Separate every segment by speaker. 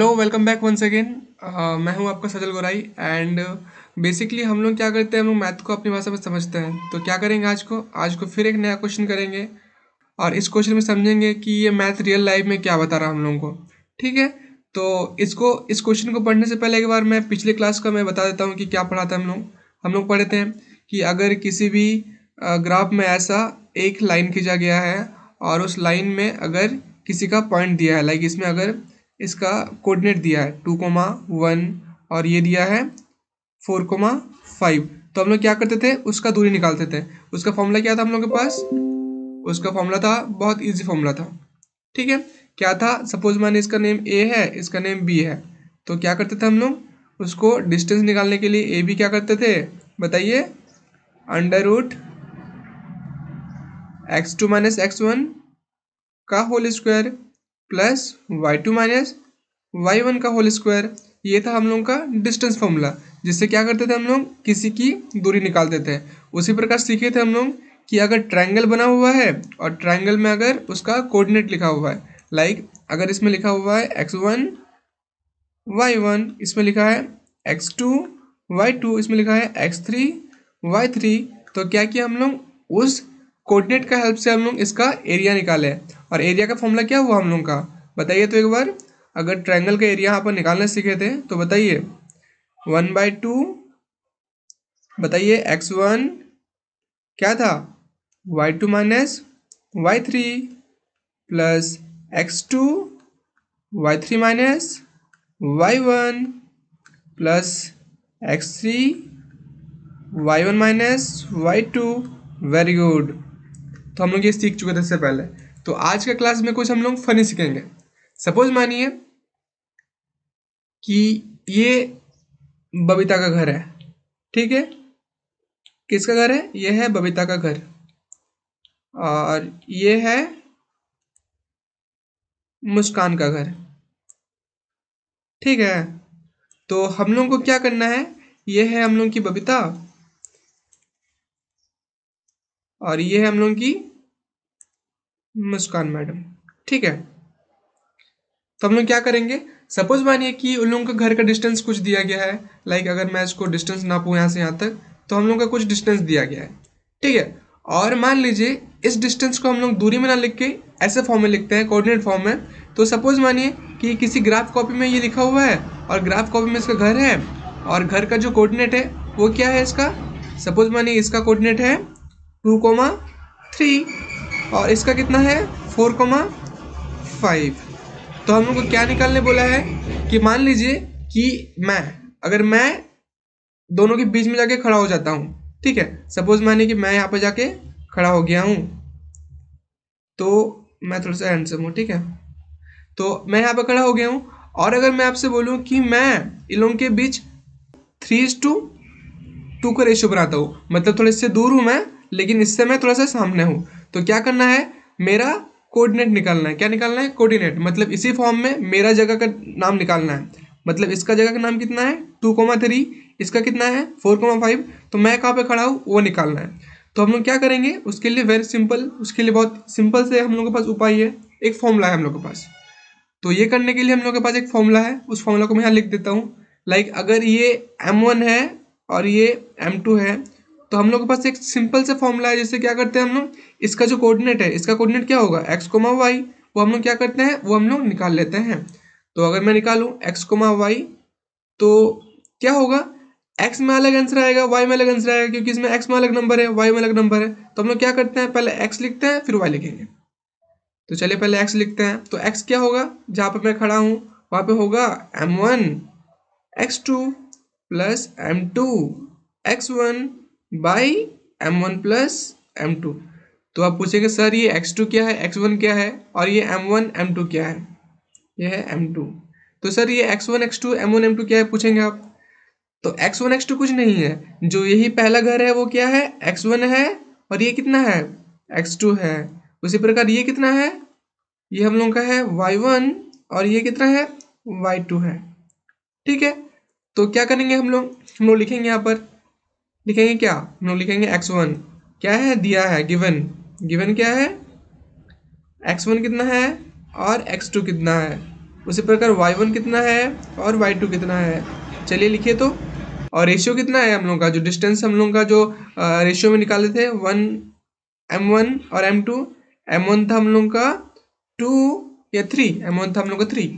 Speaker 1: Hello welcome back once again. मैं हूं आपका सजल गोराई एंड बेसिकली हम लोग क्या करते हैं, हम लोग मैथ को अपनी भाषा में समझते हैं। तो क्या करेंगे आज को फिर एक नया क्वेश्चन करेंगे और इस क्वेश्चन में समझेंगे कि ये मैथ रियल लाइफ में क्या बता रहा हम लोगों को। ठीक है, तो इस क्वेश्चन को पढ़ने से पहले एक बार मैं पिछले क्लास का मैं बता देता हूँ कि क्या पढ़ा था हम लोग पढ़े थे कि अगर किसी भी ग्राफ में ऐसा एक लाइन खींचा गया है और उस लाइन में अगर किसी का पॉइंट दिया है, लाइक इसमें अगर इसका कोऑर्डिनेट दिया है 2,1 और ये दिया है 4,5, तो हम लोग क्या करते थे, उसका दूरी निकालते थे। उसका फॉर्मूला क्या था हम लोग के पास? उसका फॉर्मूला था, बहुत इजी फॉर्मूला था। ठीक है, क्या था? सपोज माने इसका नेम ए है, इसका नेम बी है, तो क्या करते थे हम लोग, उसको डिस्टेंस निकालने के लिए ए बी क्या करते थे बताइए, under root x2 minus x1 का whole square plus y2 minus y1 का होल स्क्वायर। ये था हम लोग का डिस्टेंस फॉर्मूला, जिससे क्या करते थे हम लोग, किसी की दूरी निकालते थे। उसी प्रकार सीखे थे हम लोग कि अगर ट्रायंगल बना हुआ है और ट्रायंगल में अगर उसका कोऑर्डिनेट लिखा हुआ है, लाइक अगर इसमें लिखा हुआ है x1 y1, इसमें लिखा है x2 y2, इसमें लिखा है x3 y3, तो क्या किया हम लोग, उस कोऑर्डिनेट का हेल्प से हम लोग इसका एरिया निकाले। और एरिया का फॉर्मूला क्या हुआ हम लोग का बताइए तो एक बार। अगर ट्रायंगल का एरिया यहाँ पर निकालना सीखे थे तो बताइए 1/2, बताइए x1 क्या था, y2 minus y3 plus x2 y3 minus y1 plus x3 y1 minus y2। Very good, तो हम लोग ये सीख चुके थे इससे पहले। तो आज के क्लास में कुछ हम लोग फनी सीखेंगे। सपोज मानिए कि ये बबीता का घर है। ठीक है, किसका घर है? ये है बबीता का घर और ये है मुस्कान का घर। ठीक है, तो हम लोग को क्या करना है, ये है हम लोग की बबीता और ये है हम लोग की मुस्कान मैडम। ठीक है, तो हम लोग क्या करेंगे, सपोज मानिए कि उन लोगों का घर का डिस्टेंस कुछ दिया गया है, लाइक अगर मैं इसको डिस्टेंस नापूं यहाँ से यहाँ तक, तो हम लोग का कुछ डिस्टेंस दिया गया है। ठीक है, और मान लीजिए इस डिस्टेंस को हम लोग दूरी में ना लिख के ऐसे फॉर्म में लिखते हैं, कोऑर्डिनेट फॉर्म में। तो सपोज मानिए कि किसी ग्राफ कॉपी में ये लिखा हुआ है और ग्राफ कॉपी में इसका घर है और घर का जो कोऑर्डिनेट है वो क्या है इसका, सपोज मानिए इसका कोऑर्डिनेट है 2,3 और इसका कितना है 4,5। तो हम लोग को क्या निकालने बोला है कि मान लीजिए कि अगर मैं दोनों के बीच में जाके खड़ा हो जाता हूँ। ठीक है, सपोज मानिए कि मैं यहाँ पर जाके खड़ा हो गया हूँ, तो मैं थोड़ा सा हैंडसम हूँ। ठीक है, तो मैं यहाँ पर खड़ा हो गया हूँ और अगर मैं आपसे बोलूँ कि मैं इन लोगों के बीच 3:2 का रेशियो बनाता हूँ, मतलब थोड़ा इससे दूर हूँ मैं, लेकिन इससे मैं थोड़ा सा सामने हूँ, तो क्या करना है, मेरा कोऑर्डिनेट निकालना है। क्या निकालना है? कोऑर्डिनेट, मतलब इसी फॉर्म में मेरा जगह का नाम निकालना है। मतलब इसका जगह का नाम कितना है 2,3, इसका कितना है 4,5, तो मैं कहाँ पे खड़ा हूँ वो निकालना है। तो हम लोग क्या करेंगे उसके लिए, वेरी सिंपल, उसके लिए बहुत सिंपल से हम लोग के पास उपाय है, एक फॉर्मूला है हम लोग के पास। तो ये करने के लिए हम लोग के पास एक फॉर्मूला है, उस फॉर्मूला को मैं यहाँ लिख देता हूँ। लाइक अगर ये m1 है और ये m2 है, तो हम लोग के पास एक सिंपल सा फॉर्मूला है, जिससे क्या करते हैं हम लोग, इसका जो कोऑर्डिनेट है, इसका कोऑर्डिनेट क्या होगा x, y, वो हम लोग क्या करते हैं, वो हम लोग निकाल लेते हैं। तो अगर मैं निकालूँ x, y, तो क्या होगा, x में अलग आंसर आएगा, y में अलग आंसर आएगा, क्योंकि इसमें x में अलग नंबर है, y में अलग नंबर है। तो हम लोग क्या करते हैं, पहले x लिखते हैं फिर y लिखेंगे। तो चलिए पहले x लिखते हैं। तो x क्या होगा, जहाँ पे मैं खड़ा हूँ वहाँ पे होगा m1 x2 plus m2 x1 by m1 plus m2। तो आप पूछेंगे सर ये x2 क्या है, x1 क्या है और ये m1 m2 क्या है? ये है m2। तो सर ये x1 x2 m1 m2 क्या है पूछेंगे आप। तो x1 x2 कुछ नहीं है, जो यही पहला घर है वो क्या है, x1 है और ये कितना है x2 है। उसी प्रकार ये कितना है, ये हम लोग का है y1 और ये कितना है y2 है। ठीक है, तो क्या करेंगे हम लोग लिखेंगे यहाँ पर, लिखेंगे क्या, हम लोग लिखेंगे x1 क्या है, दिया है, गिवन क्या है, x1 कितना है और x2 कितना है। उसी प्रकार y1 कितना है और y2 कितना है, चलिए लिखिए तो। और रेशियो कितना है हम लोग का, जो डिस्टेंस हम लोग का जो रेशियो में निकाले थे 1 m1 और m2, m1 था हम लोग का 2 या 3, m1 था हम लोग का 3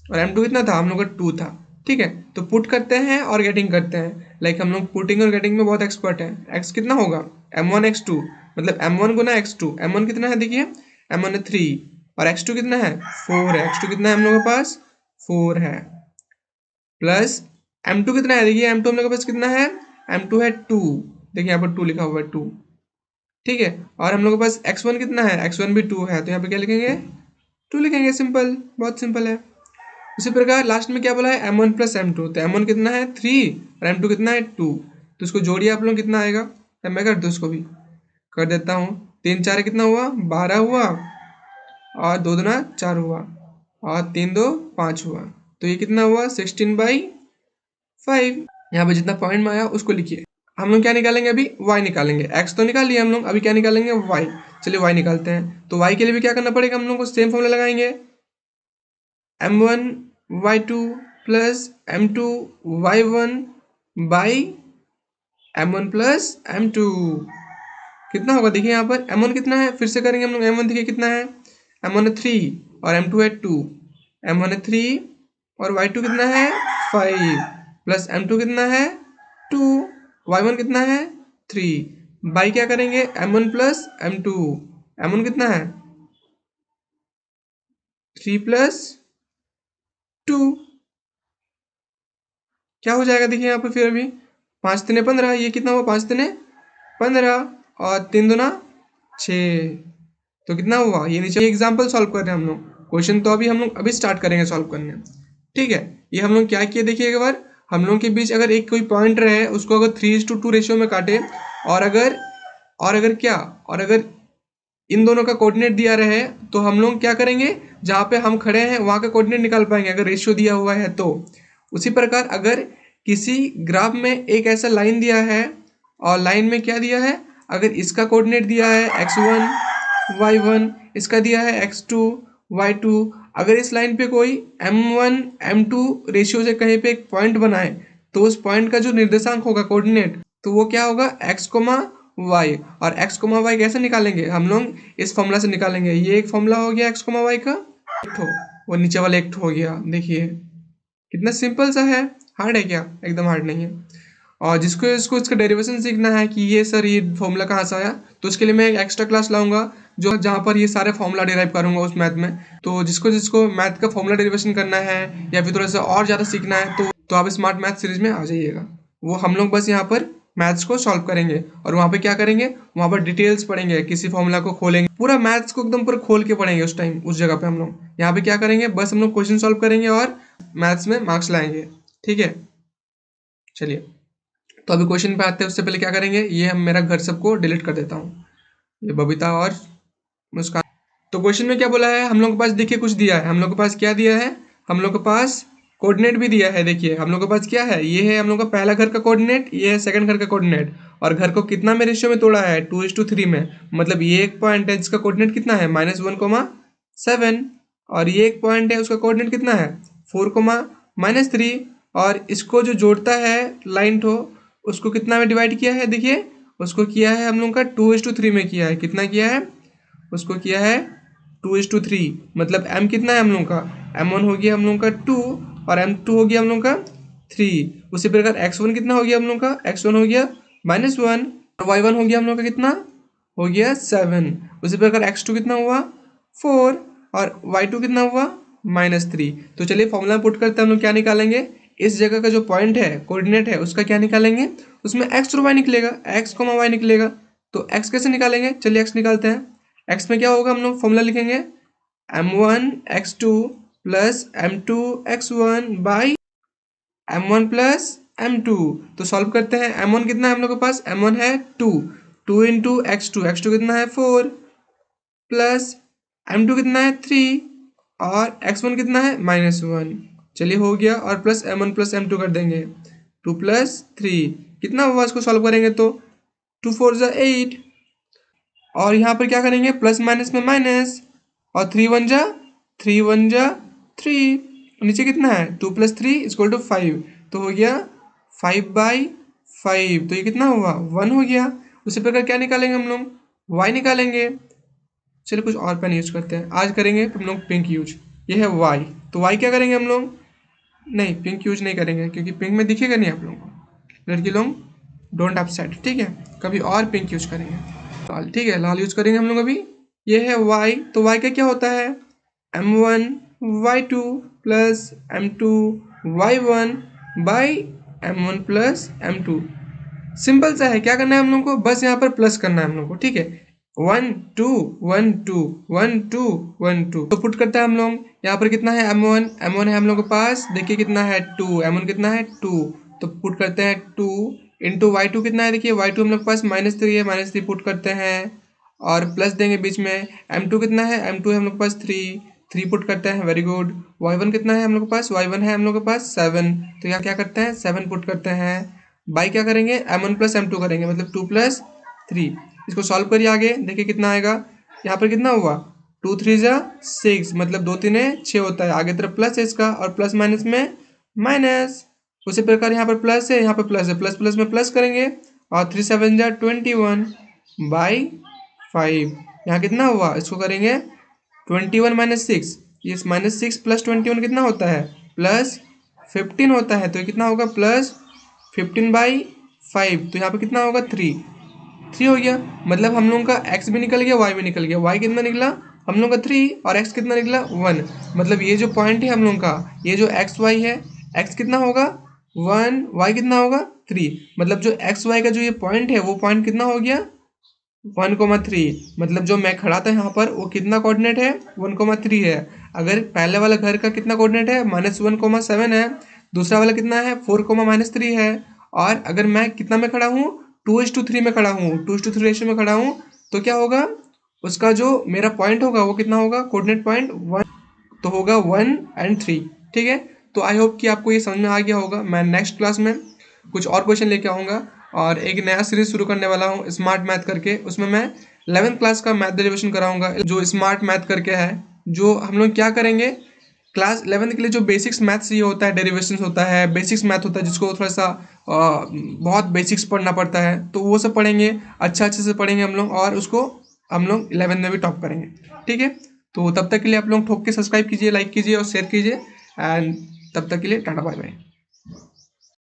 Speaker 1: और m2 कितना था हम लोग का 2 था। ठीक है, तो पुट करते हैं और गेटिंग करते हैं, लाइक हम लोग पुटिंग और गेटिंग में बहुत एक्सपर्ट है। x कितना होगा m1 x2, मतलब m1 गुना x2, m1 कितना है देखिए, m1 है 3 और x2 कितना है 4 है, x2 कितना है हम लोग के पास 4 है, प्लस m2 कितना है देखिए, m2 हम लोग के पास कितना है, m2 है 2, देखिए यहाँ पर 2 लिखा हुआ है 2। ठीक है, और हम लोग के पास x1 कितना है, x1 भी 2 है, तो यहाँ पे क्या लिखेंगे 2 लिखेंगे, सिंपल, बहुत सिंपल है। उसी प्रकार लास्ट में क्या बोला है m1 प्लस m2, तो m1 कितना है 3 और m2 कितना है 2, तो इसको जोड़िए आप लोग कितना आएगा, अब मैं कर दूँ इसको भी कर देता हूँ, 3 4 कितना हुआ 12 हुआ और 2 दूना 4 हुआ और 3 2 5 हुआ, तो ये कितना हुआ 16/5। यहाँ पे जितना पॉइंट में आया उसको लिखिए। हम लोग क्या निकालेंगे अभी, y निकालेंगे, x तो निकाल लिया हम लोग, अभी क्या निकालेंगे y। चलिए y निकालते हैं, तो y के लिए भी क्या करना पड़ेगा हम लोग को, सेम फॉर्मूला लगाएंगे, m1 y2 plus m2 y1 by m1 plus m2, कितना होगा देखिए यहाँ पर m1 कितना है, फिर से करेंगे हम लोग, m1 देखिए कितना है, m1 है 3 और m2 है 2, m1 है 3 और y2 कितना है 5 प्लस m2 कितना है 2, y1 कितना है 3, बाई क्या करेंगे m1 प्लस m2, m1 कितना है 3 प्लस 2, क्या हो जाएगा देखिए यहाँ पर, फिर अभी 5 3 15, ये कितना हुआ 5 3 15 और 3 दूना 6, तो कितना हुआ, ये नीचे एग्जाम्पल सॉल्व कर रहे हैं हम लोग, क्वेश्चन तो अभी हम लोग अभी स्टार्ट करेंगे सॉल्व करने। ठीक है, ये हम लोग क्या किए देखिए एक बार, हम लोग के बीच अगर एक कोई पॉइंट रहे उसको अगर 3:2 रेशियो में काटे, और अगर इन दोनों का कोऑर्डिनेट दिया रहे, तो हम लोग क्या करेंगे, जहाँ पे हम खड़े हैं वहाँ का कोऑर्डिनेट निकाल पाएंगे अगर रेशियो दिया हुआ है तो। उसी प्रकार अगर किसी ग्राफ में एक ऐसा लाइन दिया है और लाइन में क्या दिया है, अगर इसका कोऑर्डिनेट दिया है x1 y1, इसका दिया है x2 y2, अगर इस लाइन पे कोई m1 m2 रेशियो से कहीं पे एक पॉइंट बनाए, तो उस पॉइंट का जो निर्देशांक होगा कोऑर्डिनेट, तो वो क्या होगा x, y, और x, y कैसे निकालेंगे हम लोग, इस फॉर्मूला से निकालेंगे। ये एक फॉर्मूला हो गया x, y का, एक ठो, वो नीचे वाला एक ठो हो गया, देखिए कितना सिंपल सा है, हार्ड है क्या, एकदम हार्ड नहीं है। और जिसको इसको इसका डेरिवेशन सीखना है कि ये सर ये फॉर्मूला कहाँ से आया, तो उसके लिए मैं एक एक्स्ट्रा क्लास लाऊंगा जो जहाँ पर ये सारे फॉर्मूला डिराइव करूंगा उस मैथ में। तो जिसको जिसको मैथ का फॉर्मूला डेरिवेशन करना है या फिर थोड़ा सा और ज़्यादा सीखना है, तो आप स्मार्ट मैथ सीरीज में आ जाइएगा। वो हम लोग बस यहाँ पर मैथ्स को सॉल्व करेंगे और वहाँ पे क्या करेंगे, वहाँ पर डिटेल्स पढ़ेंगे, किसी फॉर्मूला को खोलेंगे, पूरा मैथ्स को एकदम पूरा खोल के पढ़ेंगे उस टाइम उस जगह पे। हम लोग यहाँ पे क्या करेंगे, बस हम लोग क्वेश्चन सॉल्व करेंगे और मैथ्स में मार्क्स लाएंगे। ठीक है, चलिए तो अभी क्वेश्चन पे आते हैं, उससे पहले क्या करेंगे, ये हम मेरा घर सबको डिलीट कर देता हूँ, ये बबीता और मुस्कान। तो क्वेश्चन में क्या बोला है, हम लोग के पास देखिए कुछ दिया है, हम लोग के पास क्या दिया है, हम लोग के पास कोऑर्डिनेट भी दिया है। देखिए हम लोग के पास क्या है, ये है हम लोग का पहला घर का कोऑर्डिनेट, ये है सेकंड घर का कोऑर्डिनेट, और घर को कितना में रेशियो में तोड़ा है 2:3 में, मतलब ये एक पॉइंट है जिसका कोऑर्डिनेट कितना है -1, 7, और ये एक पॉइंट है उसका कोऑर्डिनेट कितना है 4, -3, और इसको जो जोड़ता है लाइन ठो, उसको कितना में डिवाइड किया है, देखिए उसको किया है हम लोग का 2:3 में किया है, कितना किया है उसको किया है 2:3, मतलब m कितना है हम लोग का, m1 हो गया हम लोग का 2 और m2 हो गया हम लोग का 3। उसी प्रकार x1 कितना हो गया हम लोग का, x1 हो गया -1 और y1 हो गया हम लोग का कितना हो गया 7। उसी प्रकार x2 कितना हुआ 4 और y2 कितना हुआ -3। तो चलिए फॉर्मूला पुट करते हैं, हम लोग क्या निकालेंगे, इस जगह का जो पॉइंट है कोऑर्डिनेट है उसका क्या निकालेंगे, उसमें x और y निकलेगा, x, y निकलेगा। तो x कैसे निकालेंगे, चलिए x निकालते हैं। x में क्या होगा, हम लोग फॉर्मूला लिखेंगे m1 x2 plus m2 x1 by m1 plus m2। तो सॉल्व करते हैं, m1 कितना है हम लोग के पास, m1 है 2 इंटू x2 कितना है 4 प्लस m2 कितना है 3 और x1 कितना है -1। चलिए हो गया, और प्लस m1 प्लस m2 कर देंगे, 2 प्लस 3 कितना हुआ, इसको सॉल्व करेंगे तो 2 4 ज़ा 8, और यहाँ पर क्या करेंगे प्लस माइनस में माइनस, और 3 1 जा 3। नीचे कितना है 2 + 3 = 5, तो हो गया 5/5। तो ये कितना हुआ 1 हो गया। उसी प्रकार क्या निकालेंगे हम लोग, y निकालेंगे। चलिए कुछ और पेन यूज करते हैं, आज करेंगे हम लोग पिंक यूज। ये है y, तो y क्या करेंगे हम लोग, नहीं पिंक यूज नहीं करेंगे क्योंकि पिंक में दिखेगा नहीं आप लोगों को, लड़की लोग डोंट अपसेट, ठीक है। कभी और पिंक यूज करेंगे, लाल, ठीक है, लाल यूज करेंगे हम लोग अभी। ये है y, तो y का क्या होता है m1 y2 + m2 y1 by m1 + m2। Simple सा है, क्या करना है हम लोग को, बस यहाँ पर प्लस करना है हम लोग को, ठीक है। 1 2 1 2 1 2 1 2, तो पुट करता है हम लोग। यहाँ पर कितना है m1 है हम लोग के पास, देखिए कितना है 2, m1 कितना है 2, तो पुट करते हैं 2 इंटू y2 कितना है, देखिए y2 हम लोग के पास -3 है, -3 पुट करते हैं और प्लस देंगे बीच में। m2 कितना है, m2 है हम लोग के पास 3 पुट करते हैं, वेरी गुड। y1 कितना है हम लोग के पास, y1 है हम लोग के पास 7, तो यहाँ क्या करते हैं 7 पुट करते हैं। बाई क्या करेंगे m1 + m2 करेंगे, मतलब 2 + 3। इसको सॉल्व करिए आगे, देखिए कितना आएगा। यहाँ पर कितना हुआ 2 3 6, मतलब 2 3 6 होता है। आगे तरफ प्लस है इसका, और प्लस माइनस में माइनस। उसी प्रकार यहाँ पर प्लस है, यहाँ पर प्लस है, प्लस प्लस में प्लस करेंगे, और 3 7 21/5। यहाँ कितना हुआ, इसको करेंगे 21 - 6, ये -6 + 21 कितना होता है +15 होता है, तो ये कितना होगा +15/5। तो यहाँ पे कितना होगा 3 हो गया। मतलब हम लोगों का x भी निकल गया, y भी निकल गया। y कितना निकला हम लोग का 3, और x कितना निकला 1। मतलब ये जो पॉइंट है हम लोग का, ये जो x y है, x कितना होगा 1, y कितना होगा 3। मतलब जो x y का जो ये पॉइंट है, वो पॉइंट कितना हो गया 1,3। मतलब जो मैं खड़ा था यहाँ पर, वो कितना कोऑर्डिनेट है 1,3 है। अगर पहले वाला घर का कितना कोऑर्डिनेट है -1,7 है, दूसरा वाला कितना है 4, -3 है। और अगर मैं कितना में खड़ा हूँ 2:3 में खड़ा हूँ, 2:3 रेशियो में खड़ा हूँ, तो क्या होगा उसका जो मेरा पॉइंट होगा वो कितना होगा, कोऑर्डिनेट पॉइंट 1, तो होगा 1 और 3, ठीक है। तो आई होप कि आपको ये समझ में आ गया होगा। मैं नेक्स्ट क्लास में कुछ और क्वेश्चन लेके आऊँगा, और एक नया सीरीज शुरू करने वाला हूँ स्मार्ट मैथ करके। उसमें मैं 11th क्लास का मैथ डेरिवेशन कराऊंगा, जो स्मार्ट मैथ करके है। जो हम लोग क्या करेंगे, क्लास 11th के लिए जो बेसिक्स मैथ्स ये होता है, डेरिवेशन होता है, बेसिक्स मैथ होता है, जिसको थोड़ा सा बहुत बेसिक्स पढ़ना पड़ता है, तो वो सब पढ़ेंगे, अच्छे से पढ़ेंगे हम लोग, और उसको हम लोग 11th में भी टॉप करेंगे, ठीक है। तो तब तक के लिए आप लोग ठोक के सब्सक्राइब कीजिए, लाइक कीजिए और शेयर कीजिए, एंड तब तक के लिए टाटा बाय बाय।